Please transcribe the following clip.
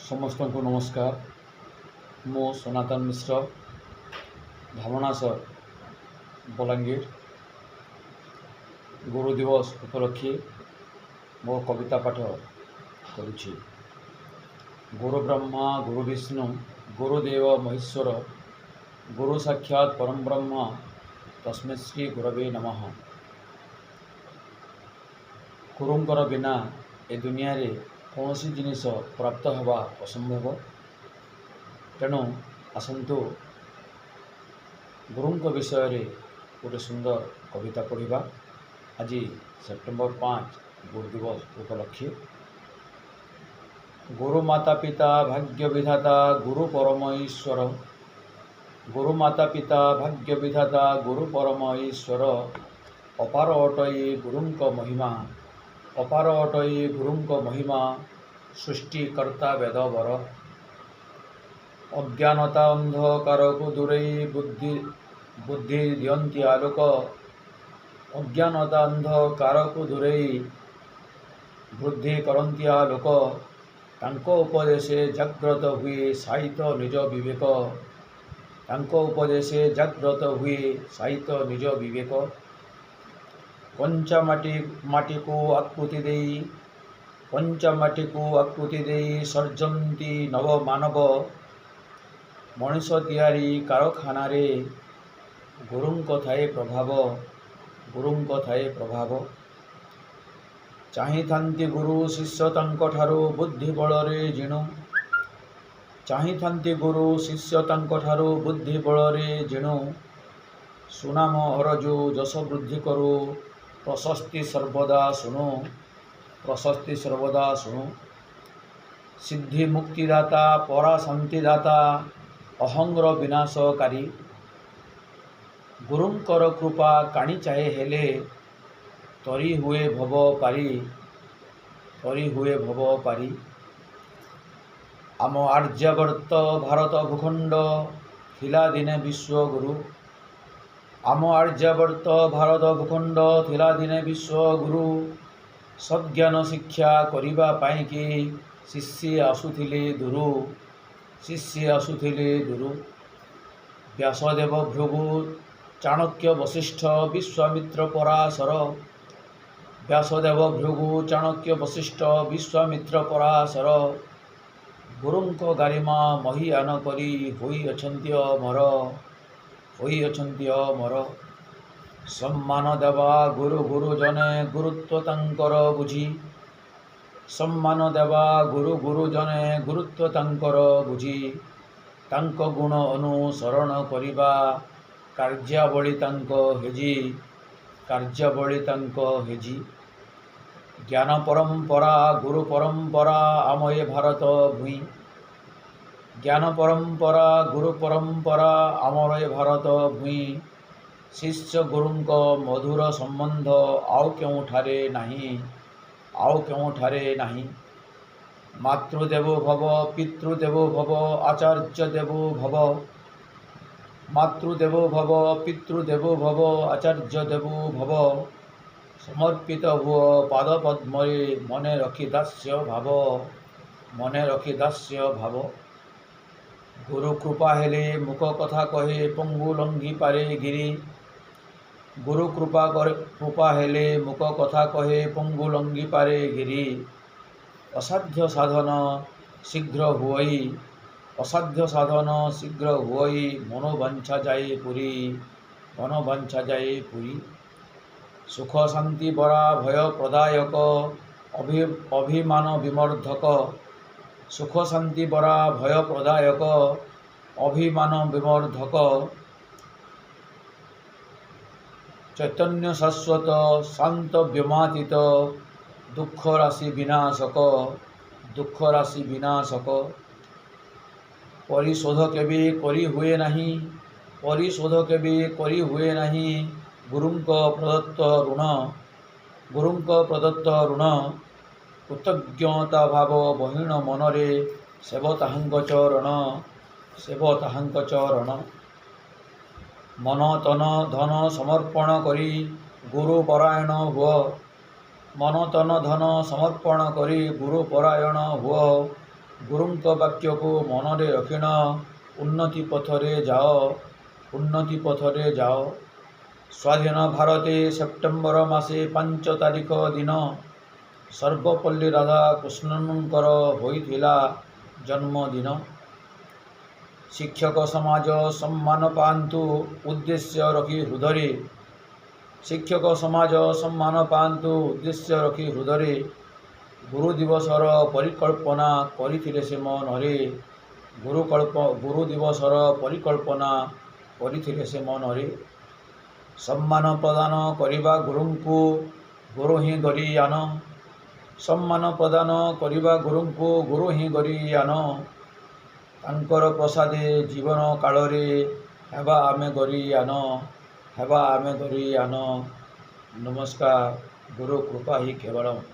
समस्त को नमस्कार। मो सनातन मिश्र भावनासर बलांगीर गुरु दिवस उपलक्षे मो कविता पाठ करुछि। गुरु ब्रह्मा गुरु विष्णु गुरुदेव महेश्वर गुरु साक्षात परम ब्रह्म तस्मै श्री गुरवे नमः। गुरुंकर बिना ए दुनिया रे कौन सी जिनिस प्राप्त हवा असंभव। तेणु आसतु गुरुंक विषय रे गोटे सुंदर कविता पढ़ा। आज सेप्टेम्बर 5 गुरु दिवस उपलक्षे। गुरु माता पिता भाग्य विधाता गुरु परम ईश्वर। गुरु माता पिता भाग्य विधाता गुरु परम ईश्वर। अपार अटई गुरुंक महिमा अपार अटई गुरुंक महिमा सृष्टिकर्ता वेदवर। अज्ञानता अंधकार को दूरई बुद्धि बुद्धि दियंती आलोक। अज्ञानता अंधकार को दूरई बुद्धि करंती आलोक। तांको उपदेशे जाग्रत हुए साहित निज विवेक। तांको उपदेशे जाग्रत हुए साहित निज विवेक। कंचा माटी को आकृति देई कंचा माटी को आकृति देई सर्जंती नव मानव। मनीष तैयारी कारखाना रे गुरुंक थाए प्रभाव गुरुंक थाए प्रभाव। चाहिथांती गुरु शिष्य तांको ठारो बुद्धि बलरे जिणु। चाहिथांती गुरु शिष्य तांको ठारो बुद्धि बलरे जिणु। सुनाम अरजु जस वृद्धि करू प्रशस्ति सर्वदा सुनु। प्रशस्ति सर्वदा सुनु। सिद्धि मुक्तिदाता परा शांतिदाता अहंग्र विनाशकारी। गुरुंकर कृपा काणी चाहे हेले तरी हुए भव पारी तरी हुए भव पारी। आम आर्यावर्त भारत भूखंड थिला दिने विश्वगुरु। आम आर्यावर्त भारत भूखंड थिला दिने विश्वगुरु। सज्ञान शिक्षा करिबा पाई कि शिष्य आसुथिले दूरु शिष्य आसुथिले दूरु। व्यासदेव भृगु चाणक्य वशिष्ठ विश्वामित्र पराशर। व्यासदेव भृगु चाणक्य वशिष्ठ विश्वामित्र पराशर। गुरुंक गारिमा महियान करी होई अछंती अमर होई अछंती अमर। सम्मान देवा गुरु गुरुजने गुरुत्व तांकर बुझी। सम्मान देवा गुरु गुरुजने गुरुत्व तांकर बुझी। तांक गुण अनुसरण करिबा कार्यावली तांक हेजी कार्यावली तांक हेजी। ज्ञान परंपरा गुरु परंपरा आम ए भारत भूई। ज्ञान परंपरा गुरु परंपरा आमर ए भारत भूई। शिष्य गुरुंक मधुर संबंध आउ केउठारे नाही आउ केउठारे नाही। मातृदेवो भव पितृदेवो भव आचार्य देवो भव। मातृदेवो भव पितृदेवो भव आचार्य देवो भव। समर्पित हुओ पाद पद्मरे मने रखी दास्य भाव मने रखी दास्य भाव। गुरु कृपा हेले मुख कथा कहे पंगु लंघी पारे गिरी। गुरु कृपा हेले मुख कथा कहे पंगु लंघी पारे गिरी। असाध्य साधन शीघ्र हुई असाध्य साधन शीघ्र हुई। मनोवांछा जाए पुरी मनोवांछा जाए पुरी। सुख शांति बरा भय प्रदायक अभिमान विमर्धक। सुख शांति बरा भय प्रदायक अभिमान विमर्धक। चैतन्य शाश्वत शांत व्योमातीत दुख राशि विनाशक दुख राशि विनाशक। परिशोध केबे करी हुए नहीं परिशोध केबे करी हुए नहीं। गुरुंक प्रदत्त ऋण गुरुंक प्रदत्त ऋण। कृतज्ञता भाव बहीण मनरे सेव ताहांक चरण सेव ताहांक चरण। मन तन धन समर्पण करी गुरु परायण हुओ। मन तन धन समर्पण करी गुरु परायण हुओ। ଗୁରୁଙ୍କ ବାକ୍ୟକୁ ମନରେ ରଖିଣ ଉନ୍ନତି ପଥରେ ଯାଅ, ଉନ୍ନତି ପଥରେ ଯାଅ। ସ୍ୱାଧୀନ ଭାରତେ ସେପ୍ଟେମ୍ବର ମାସେ 5 ତାରିଖ ଦିନ ସର୍ବପଲ୍ଲୀ ରାଧାକୃଷ୍ଣନଙ୍କର ହୋଇଥିଲା ଜନ୍ମଦିନ। ଶିକ୍ଷକ ସମାଜ ସମ୍ମାନ ପାଆନ୍ତୁ ଉଦ୍ଦେଶ୍ୟ ରଖି ହୃଦୟରେ, ଶିକ୍ଷକ ସମାଜ ସମ୍ମାନ ପାଆନ୍ତୁ ଉଦ୍ଦେଶ୍ୟ ରଖି ହୃଦୟରେ, ଗୁରୁ ଦିବସର ପରିକଳ୍ପନା କରିଥିଲେ ସେ ମନରେ, ଗୁରୁ ଦିବସର ପରିକଳ୍ପନା କରିଥିଲେ ସେ ମନରେ। ସମ୍ମାନ ପ୍ରଦାନ କରିବା ଗୁରୁଙ୍କୁ, ଗୁରୁ ହିଁ ଗରିୟାନ, ସମ୍ମାନ ପ୍ରଦାନ କରିବା ଗୁରୁଙ୍କୁ, ଗୁରୁ ହିଁ ଗରିୟାନ। ତାଙ୍କର ପ୍ରସାଦେ ଜୀବନ କାଳରେ ହେବା ଆମେ ଗରିୟାନ, ହେବା ଆମେ ଗରିୟାନ। ନମସ୍କାର। ଗୁରୁ କୃପା ହିଁ କେବଳମ୍।